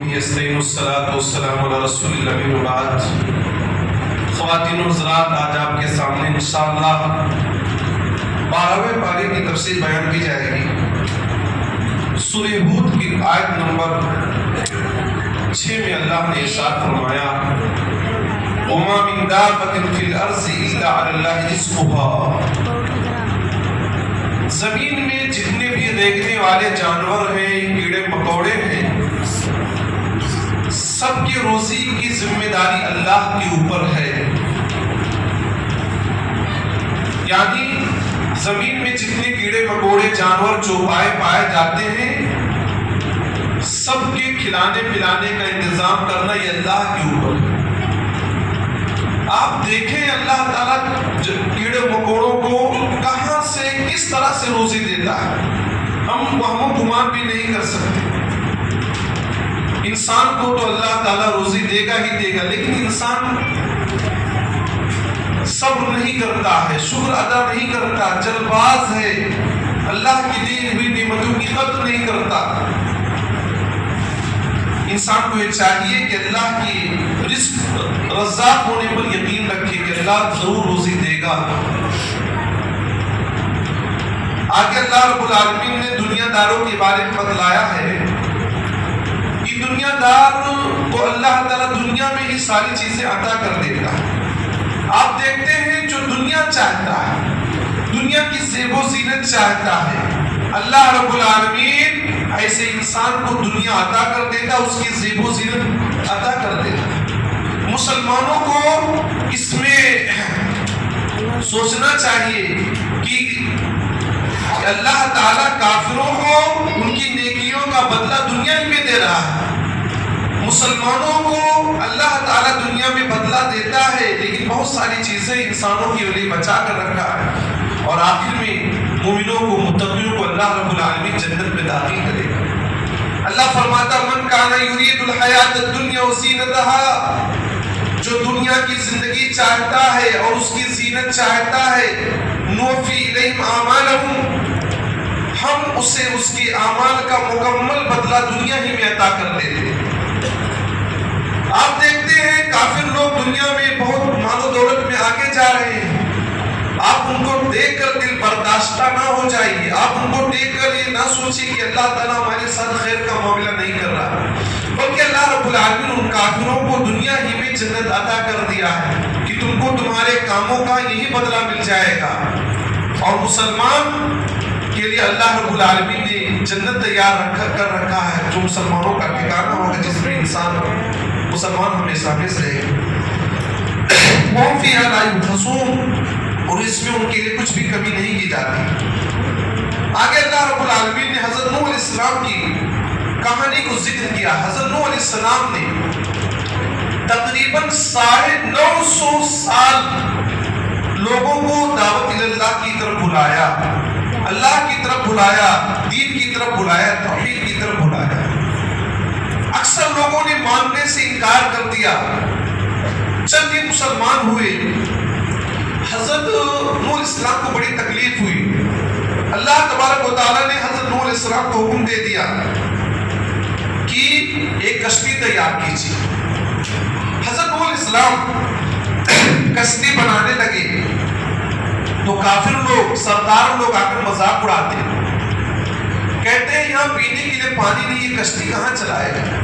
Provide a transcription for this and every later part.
یستعین الصلاۃ والسلام علی رسول اللہ وبعد۔ خواتین و حضرات، آج آپ کے سامنے انشاءاللہ 12ویں پارے کی تفسیر بیان کی جائے گی۔ سورہ ہود کی آیت نمبر 6 میں اللہ نے ارشاد فرمایا وَمَا مِن دَابَّةٍ فِي الْأَرْضِ إِلَّا عَلَى اللَّهِ رِزْقُهَا۔ زمین میں جتنے بھی ریگنے والے جانور ہیں، کیڑے مکوڑے ہیں، سب کی روزی کی ذمہ داری اللہ کے اوپر ہے۔ یعنی زمین میں جتنے کیڑے مکوڑے جانور چوپائے پائے جاتے ہیں، سب کے کھلانے پلانے کا انتظام کرنا یہ اللہ کے اوپر ہے۔ آپ دیکھیں اللہ تعالیٰ کیڑے مکوڑوں کو کہاں سے کس طرح سے روزی دیتا ہے، ہم گمان بھی نہیں کر سکتے۔ انسان کو تو اللہ تعالیٰ روزی دے گا ہی دے گا، لیکن انسان صبر نہیں کرتا ہے، شکر ادا نہیں کرتا، جلد باز ہے، اللہ کی دی ہوئی نعمتوں کی قدر نہیں کرتا۔ انسان کو یہ چاہیے کہ اللہ کی رزق رزاق ہونے پر یقین رکھے کہ اللہ ضرور روزی دے گا۔ آگے اللہ رب العالمین نے دنیا داروں کے بارے میں بتلایا ہے کہ دنیا دار کو اللہ تعالیٰ دنیا میں ہی ساری چیزیں عطا کر دیتا ہے۔ آپ دیکھتے ہیں جو دنیا چاہتا ہے، دنیا کی زیب و زینت چاہتا ہے، اللہ رب العالمین ایسے انسان کو دنیا عطا کر دیتا، اس کی زیب و زینت عطا کر دیتا۔ مسلمانوں کو اس میں سوچنا چاہیے کہ اللہ تعالیٰ کافروں کو ان کی نیکیوں کا بدلہ دنیا ہی میں دے رہا ہے۔ مسلمانوں کو اللہ تعالیٰ دنیا میں بدلہ دیتا ہے، لیکن بہت ساری چیزیں انسانوں کے لیے بچا کر رکھا ہے، اور آخر میں مومنوں کو متقیوں کو اللہ رب العالمین جنت میں داخل کرے گا۔ اللہ فرماتا من کان یرید الحیات الدنیا وزینتہا، جو دنیا کی زندگی چاہتا ہے اور اس کی زینت چاہتا ہے، نوفی الیہم اعمالہم، ہم اسے اس کے اعمال کا مکمل بدلہ دنیا ہی میں عطا کر دیتے ہیں۔ آپ دیکھتے ہیں کافر لوگ دنیا میں بہت مال و دولت میں آگے جا رہے ہیں، آپ ان کو دیکھ کر دل برداشتہ نہ ہو جائیے، آپ ان کو دیکھ کر یہ نہ سوچیے کہ اللہ تعالیٰ ہمارے ساتھ خیر کا معاملہ نہیں کر رہا، بلکہ اللہ رب العالمین ان کافروں کو دنیا ہی میں جنت عطا کر دیا ہے کہ تم کو تمہارے کاموں کا یہی بدلہ مل جائے گا۔ اور مسلمان کے لیے اللہ رب العالمین نے جنت تیار کر رکھا ہے، جو مسلمانوں کا ٹھکانہ ہوگا، جس میں انسان مسلمان ہمیشہ ہمیشہ رہے گا۔ قوم فیہا لا یبخسون، اور اس میں ان کے لیے کچھ بھی کمی نہیں کی جاتی۔ آگے اللہ رب العالمین نے حضرت نوح علیہ السلام کی کہانی کو ذکر کیا۔ حضرت نوح علیہ السلام نے تقریباً 950 سال لوگوں کو دعوت اللہ کی طرف بلایا، اللہ کی طرف بلایا، دین کی طرف بلایا، توحید کی طرف بلایا۔ اکثر لوگوں نے ماننے سے انکار کر دیا، چند ہی مسلمان ہوئے۔ حضرت نوح علیہ السلام کو بڑی تکلیف ہوئی۔ اللہ تبارک و تعالیٰ نے حضرت نوح علیہ السلام کو حکم دے دیا کہ ایک کشتی تیار کیجیے۔ حضرت نوح علیہ السلام کشتی بنانے لگے تو کافر لوگ، سردار لوگ آ کر مذاق اڑاتے ہیں، کہتے ہیں یہاں پینے کے لیے پانی نہیں، یہ کشتی کہاں چلائے گا؟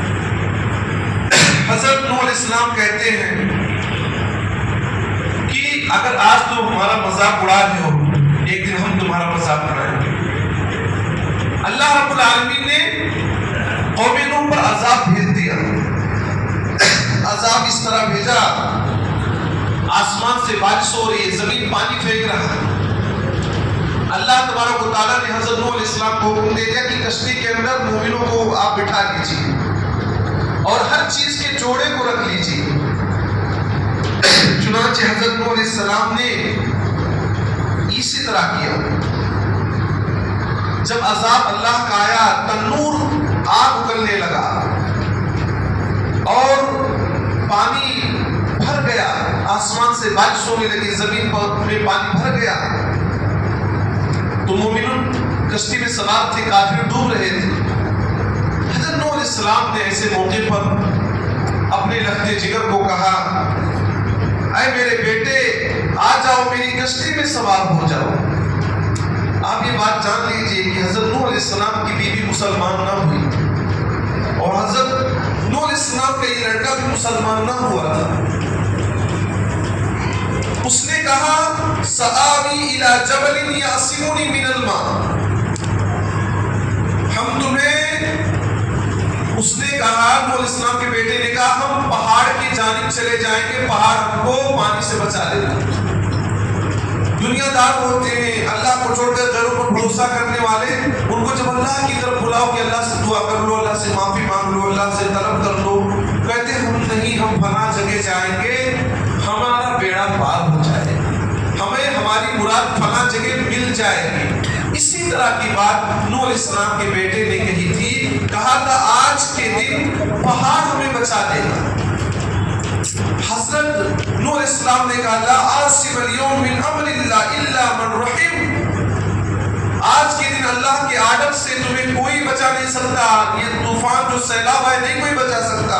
حضرت نوح علیہ السلام کہتے ہیں کہ اگر آج تو ہمارا مذاق اڑا رہے ہو، ایک دن ہم تمہارا مذاق اڑائیں گے۔ اللہ رب العالمین نے قوم نوح پر عذاب بھیج دیا۔ عذاب اس طرح بھیجا، آسمان سے بارش ہو رہی ہے، زمین پانی پھینک رہا ہے۔ اللہ تبارک و تعالیٰ نے حضرت نوح علیہ السلام کو حکم دے دیا کہ کشتی کے اندر مومنوں کو آپ بٹھا لیجیے اور ہر چیز کے جوڑے کو رکھ لیجیے۔ چنانچہ حضرت نوح علیہ السلام نے اسی طرح کیا۔ جب عذاب اللہ کا آیا، تنور آگ اگلنے لگا اور پانی بھر گیا، آسمان سے بارش ہونے لگی، زمین میں پانی بھر گیا، تو مومنون کشتی میں سوار تھے، کافر ڈوب رہے تھے۔ حضرت نوح علیہ علیہ السلام نے ایسے موقع پر اپنے لخت جگر کو کہا اے میرے بیٹے آ جاؤ میری کشتی میں سوار ہو جاؤ۔ آپ یہ بات جان لیجئے کہ حضرت نوح علیہ السلام کی بیوی مسلمان نہ ہوئی اور حضرت نوح علیہ السلام کا یہ لڑکا بھی مسلمان نہ ہوا تھا۔ اس نے کہا سآوی الی جبل یعصمنی من الماء، ہم تمہیں، اس نے کہا نوح علیہ السلام کے بیٹے نے کہا ہم پہاڑ کی جانب چلے جائیں گے، پہاڑ ہم کو پانی سے بچا لے گا۔ دنیا دار ہوتے ہیں اللہ کو چھوڑ کر غیروں پر بھروسہ کرنے والے، ان کو جب اللہ کی طرف بلاؤ کہ اللہ سے دعا کر لو، اللہ سے معافی مانگ لو، اللہ سے طلب کر لو، کہتے ہم نہیں، ہم فلاں جگہ جائیں گے ہمارا بیڑا پار ہو جائے، ہمیں ہماری مراد فلاں جگہ مل جائے گی۔ اسی طرح کی بات نوح علیہ السلام کے بیٹے نے کہی تھی، کہا تھا آج کے دن پہاڑ ہمیں بچا دے گا۔ حضرت نوح علیہ السلام نے کہا لا عاصم اليوم من امر اللہ الا من رحم، آج کے دن اللہ کے آرڈر سے تمہیں کوئی بچا نہیں سکتا، یہ طوفان جو سیلاب ہے نہیں کوئی بچا سکتا،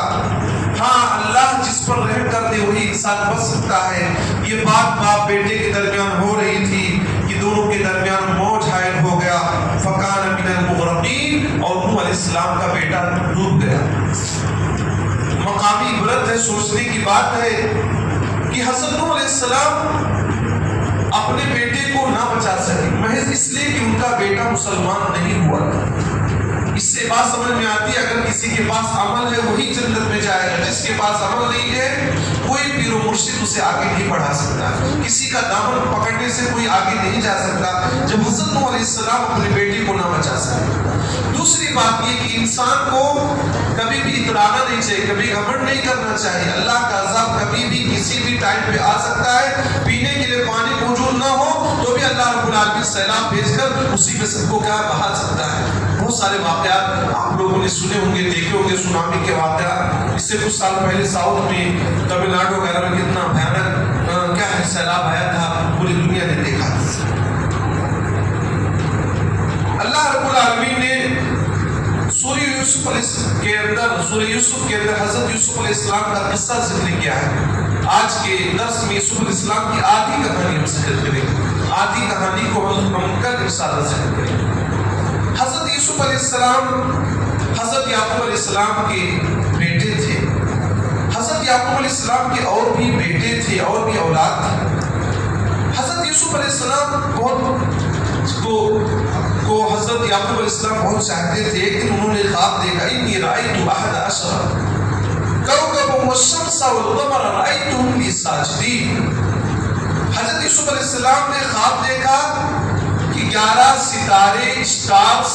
ہاں اللہ جس پر رحم کر دے وہی انسان بچ سکتا ہے۔ یہ بات باپ بیٹے کے درمیان ہو رہی تھی کہ دونوں کے درمیان موج حائل ہو گیا، فکان من المغرقین، اور نوح علیہ السلام کا بیٹا ڈوب گیا۔ مقامی عبرت ہے، سوچنے کی بات ہے کہ حضرت نوح علیہ السلام اپنے بیٹے کو نہ بچا سکے محض اس لیے کہ ان کا بیٹا مسلمان نہیں ہوا تھا۔ اس سے بات سمجھ میں آتی ہے اگر کسی کے پاس عمل ہے وہی جنت میں جائے گا، جس کے پاس عمل نہیں ہے کوئی پیر و مرشد اسے آگے نہیں بڑھا سکتا، کسی کا دامن پکڑنے سے کوئی آگے نہیں جا سکتا جب حضرت نوح علیہ السلام اپنے بیٹے کو نہ بچا سکے۔ دوسری بات یہ کہ انسان کو کبھی بھی اترانا نہیں چاہیے، کبھی گھمنڈ نہیں کرنا چاہیے۔ اللہ کا عذاب کبھی بھی کسی بھی ٹائم پہ آ سکتا ہے، پینے کے لیے پانی موجود نہ ہو تو بھی اللہ رب العالمین سیلاب بھیج کر اسی پہ سب کو کیا بہا سکتا ہے۔ بہت سارے واقعات آپ لوگوں نے سنے ہوں گے، دیکھے ہوں گے، سونامی کے واقعات۔ اس سے کچھ سال پہلے ساؤتھ میں تمل ناڈو وغیرہ میں کتنا بھیانک کیا ہے سیلاب آیا تھا، پوری دنیا نے دیکھا تھا۔ اللہ رب العالمین نے سورہ یوسف کے اندر حضرت یوسف علیہ السلام کا قصہ ذکر کیا ہے۔ آج کے درس میں یوسف علیہ السلام کی آدھی کہانی ہم ذکر کریں گے، آدھی کہانی کو ہم کل انشاءاللہ ذکر کریں گے۔ حضرت یوسف علیہ السلام حضرت یعقوب علیہ السلام کے بیٹے تھے۔ حضرت یعقوب علیہ السلام کے اور بھی بیٹے تھے، اور بھی اولاد تھے۔ حضرت یوسف علیہ السلام کو حضرت یعقوب علیہ السلام بہت چاہتے تھے۔ ایک دن انہوں نے خواب دیکھا انی رأیت احد عشر کوكبا والشمس والقمر رأیتهم لی ساجدین۔ حضرت یوسف علیہ السلام نے خواب دیکھا کہ 11 ستارے اسٹارز،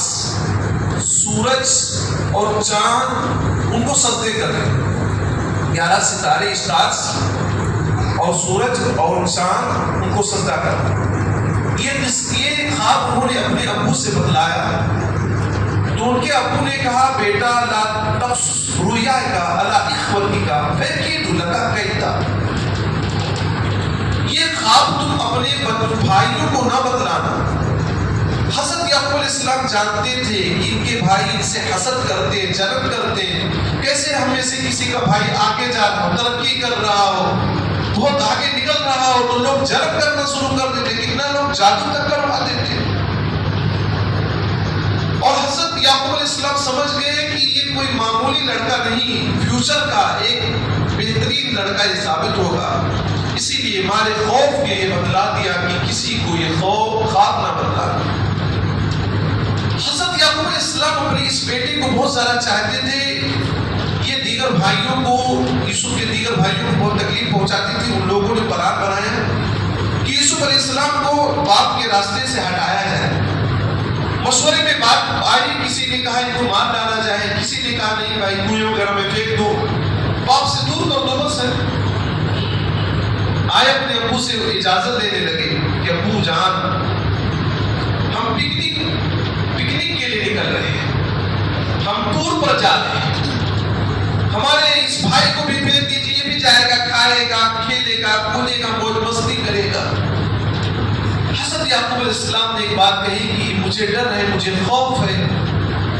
سورج اور چاند ان کو سجدے کر رہے ہیں۔ 11 ستارے اسٹارز اور سورج اور چاند ان کو سجدہ کر رہے ہیں۔ یہ خواب انہوں نے اپنے ابو سے بتلایا تو ان کے ابو نے کہا بیٹا لا تقصص رؤیاک علی اخوتک فیکیدوا لک کیدا، یہ خواب تم اپنے بھائیوں کو نہ بتلانا۔ حضرت یعقوب علیہ السلام جانتے تھے کہ ان کے بھائی ان سے حسد کرتے، جلن کرتے، کیسے ہم میں سے کسی کا بھائی آگے جا رہا ہو، ترقی کر رہا ہو، بہت آگے نکل رہا ہو تو لوگ جلن کرنا شروع کر دیتے، کتنا لوگ جادو تک کروا دیتے۔ اور حضرت یعقوب علیہ السلام سمجھ گئے کہ یہ کوئی معمولی لڑکا نہیں، فیوچر کا ایک بہترین لڑکا یہ ثابت ہوگا، اسی لیے مارے خوف کے یہ بتلا دیا کہ کسی کو یہ خواب نہ بتلا۔ حضرت یعقوب علیہ السلام اپنے اس بیٹے کو بہت زیادہ چاہتے تھے۔ یہ دیگر بھائیوں کو، یوسف کے دیگر بھائیوں کو بہت تکلیف پہنچاتی تھی۔ ان لوگوں نے پلان بنایا کہ یوسف علیہ السلام کو باپ کے راستے سے ہٹایا جائے۔ مشورے میں بات آئی، کسی نے کہا ان کو مار ڈالا جائے، کسی نے کہا نہیں بھائی کنویں وغیرہ میں پھینک دو، باپ سے دور کر دو بس ہے۔ آئے اپنے ابو سے اجازت لینے لگے کہ ابو جان ہم پکنک کے لیے نکل رہے ہیں، ہم ٹور پر جا رہے ہیں، ہمارے اس بھائی کو بھی بھیج دیجیے، یہ بھی جائے گا، کھائے گا، کھیلے گا، کودے گا، موج مستی کرے گا۔ حضرت یعقوب علیہ السلام نے ایک بات کہی کہ مجھے ڈر ہے، مجھے خوف ہے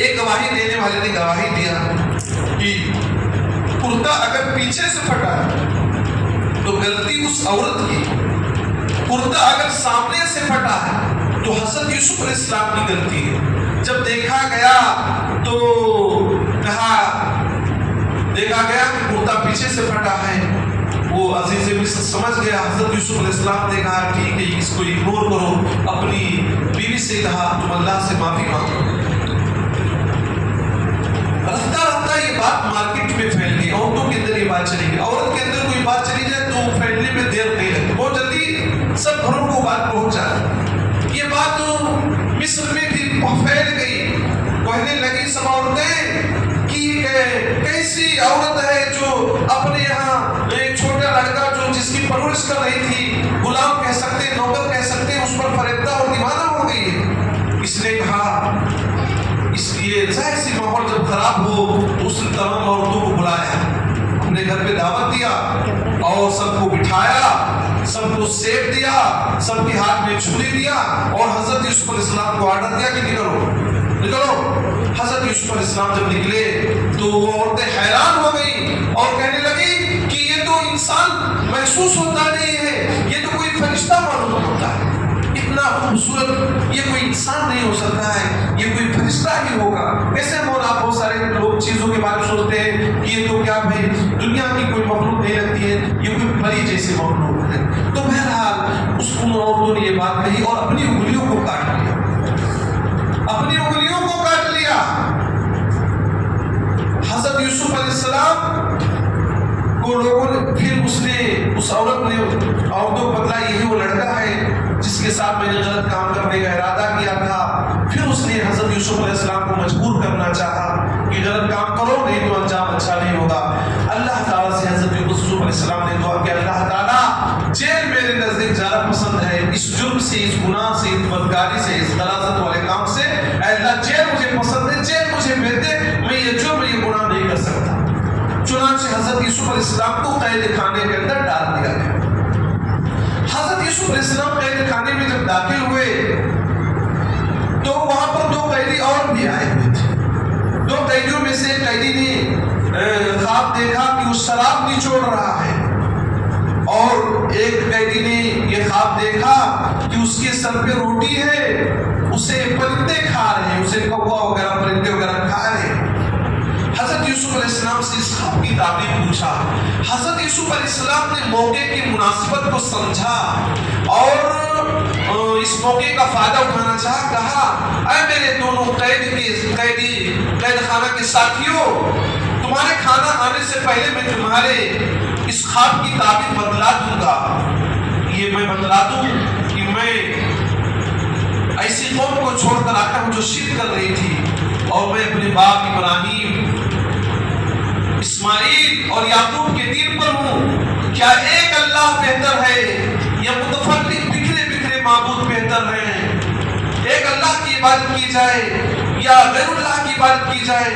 ایک گواہی دینے والے نے گواہی دیا کہ کرتا اگر پیچھے سے پھٹا ہے تو غلطی اس عورت کی، کرتا اگر سامنے سے پھٹا ہے تو حضرت یوسف علیہ السلام کی غلطی ہے۔ جب دیکھا گیا تو دیکھا گیا کہ کرتا پیچھے سے پھٹا ہے، وہ عزیز مصر سمجھ گیا۔ حضرت یوسف علیہ السلام نے کہا ٹھیک ہے اس کو اگنور کرو، اپنی بیوی سے کہا تم اللہ سے معافی مانگو۔ رفتہ رفتہ یہ بات مارکیٹ میں پھیل گئی، عورتوں کے اندر یہ بات چلی گئی۔ عورت کے اندر کوئی بات چلی جائے تو پھیلنے میں دیر نہیں لگتی، بہت جلدی سب گھروں کو بات پہنچ جاتی۔ یہ بات مصر میں بھی پھیل گئی، کہنے لگی سب عورتیں کہ کیسی عورت ہے جو اپنے یہاں ایک چھوٹا لڑکا جو جس کی پرورش کر رہی تھی، غلام کہہ سکتے ہیں، نوکر کہہ سکتے ہیں، اس پر فریفتہ اور دیوانہ ہو گئی ہے۔ اس نے کہا اس لیے ظاہر سی ماحول جب خراب ہو اس نے تمام عورتوں کو بلایا، اپنے گھر پہ دعوت دیا اور سب کو بٹھایا، سب کو سیب دیا، سب کے ہاتھ میں چھری دیا اور حضرت یوسف علیہ السلام کو آرڈر دیا کہ نکلو نکلو۔ حضرت یوسف علیہ السلام جب نکلے تو وہ عورتیں حیران ہو گئی اور کہنے لگی کہ یہ تو انسان محسوس ہوتا نہیں ہے، یہ تو کوئی فرشتہ معلوم ہوتا ہے، اتنا خوبصورت یہ کوئی انسان نہیں ہو سکتا ہے، یہ کوئی فرشتہ ہی ہوگا۔ ایسے مولا بہت سارے لوگ چیزوں کے بارے میں سوچتے ہیں کہ یہ تو کیا بھائی دنیا کی کوئی مخلوق نہیں لگتی ہے، یہ کوئی پری جیسی مخلوق ہے۔ تو بہرحال اس عورتوں نے یہ بات کہی اور اپنی انگلیوں کو کاٹ لیا، اپنی انگلیوں کو کاٹ لیا۔ حضرت یوسف علیہ السلام کو لوگوں نے پھر اس عورت نے عورتوں کو بتلایا یہی وہ لڑکا ہے جس کے ساتھ میں نے غلط کام کرنے کا ارادہ کیا تھا۔ پھر اس نے حضرت یوسف علیہ السلام کو مجبور کرنا چاہا کہ غلط کام کرو نہیں تو انجام اچھا نہیں ہوگا۔ اللہ تعالیٰ سے حضرت یوسف علیہ السلام نے دعا کہ اللہ تعالیٰ جیل میرے نزدیک زیادہ پسند ہے، اس جرم سے، اس گناہ سے، اس بدکاری سے، اس غلاظت والے کام سے، اے اللہ جیل مجھے پسند ہے، جیل مجھے بھیج دے، میں یہ جرم یہ گناہ نہیں کر سکتا۔ چنانچہ حضرت یوسف علیہ السلام کو قید خانے کے اندر ڈال دیا گیا۔ حضرت یوسف علیہ السلام قید خانے میں جب داخل ہوئے تو وہاں پر دو قیدی اور بھی آئے ہوئے تھے۔ دو قیدیوں میں سے ایک قیدی نے خواب دیکھا کہ وہ شراب نچوڑ رہا ہے، اور ایک قیدی نے یہ خواب دیکھا کہ اس کے سر پہ روٹی ہے، اسے پرندے کھا رہے ہیں، اسے کوا وغیرہ پرندے وغیرہ کھا رہے ہیں۔ حضرت یوسف علیہ السلام سے اس خواب کی تعبیر پوچھا۔ حضرت یوسف علیہ السلام نے موقع کی مناسبت کو سمجھا اور اس موقع کا فائدہ اٹھانا چاہا، کہا اے میرے دونوں قید خانہ کے ساتھیوں، تمہارے کھانا آنے سے پہلے میں تمہارے اس خواب کی تعبیر بدلا دوں گا۔ یہ میں بدلا دوں کہ میں ایسی قوم کو چھوڑ کر آتا ہوں جو شرک کر رہی تھی، اور میں اپنے باپ ابراہیم، اسماعیل اور یعقوب کے دین پر ہوں۔ کیا ایک اللہ بہتر ہے یا متفرق بکھرے بکھرے معبود بہتر ہیں؟ ایک اللہ کی عبادت کی جائے یا غیر اللہ کی عبادت کی جائے؟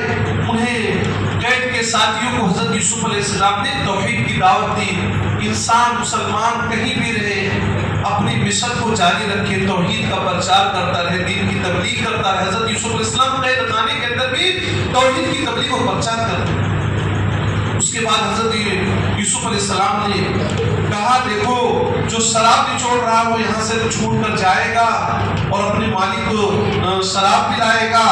انہیں قید کے ساتھیوں کو حضرت یوسف علیہ السلام نے توحید کی دعوت دی۔ انسان مسلمان کہیں بھی رہے اپنی مشن کو جاری رکھے، توحید کا پرچار کرتا رہے، دین کی تبلیغ کرتا رہے۔ حضرت یوسف علیہ السلام قید خانے کے اندر بھی توحید کی تبلیغ و پرچار کرتے۔ اس کے بعد حضرت یوسف علیہ السلام نے کہا دیکھو جو شراب نچوڑ رہا وہ یہاں سے چھوٹ کر جائے گا اور اپنے مالک کو شراب پلائے گا،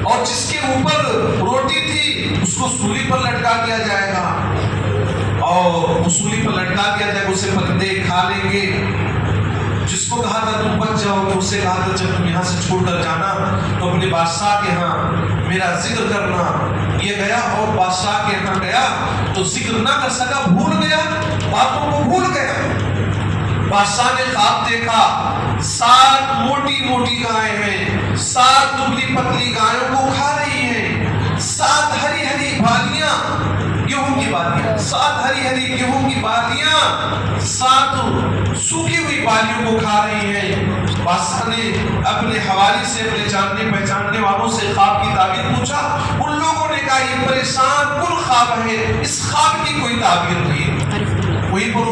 اور جس کے اوپر روٹی تھی اس کو سولی پر لٹکا دیا جائے گا، اور سولی پر لٹکا دیا جائے گا، اسے پرندے کھا لیں گے۔ جس کو کہا تھا تم بچ جاؤ گے، اسے کہا تھا جب تم یہاں سے چھوڑ کر جانا تو اپنے بادشاہ کے ہاں میرا ذکر کرنا۔ یہ گیا اور بادشاہ کے ہاں گیا تو ذکر نہ کر سکا، بھول گیا، باتوں کو بھول گیا۔ بادشاہ نے خواب دیکھا 7 موٹی موٹی گائیں ہیں، 7 دبلی پتلی گایوں کو کھا رہی ہیں، 7 ہری ہری بالیاں گیہوں کی بالیاں، 7 ہری ہری گیہوں کی بالیاں 7 سوکھی ہوئی بالیوں کو کھا رہی ہیں۔ بادشاہ نے اپنے حوالی سے، اپنے جاننے پہچاننے والوں سے خواب کی تعبیر پوچھا۔ ان لوگوں نے کہا یہ پریشان کن خواب ہے، اس خواب کی کوئی تعبیر نہیں۔ وہیں پر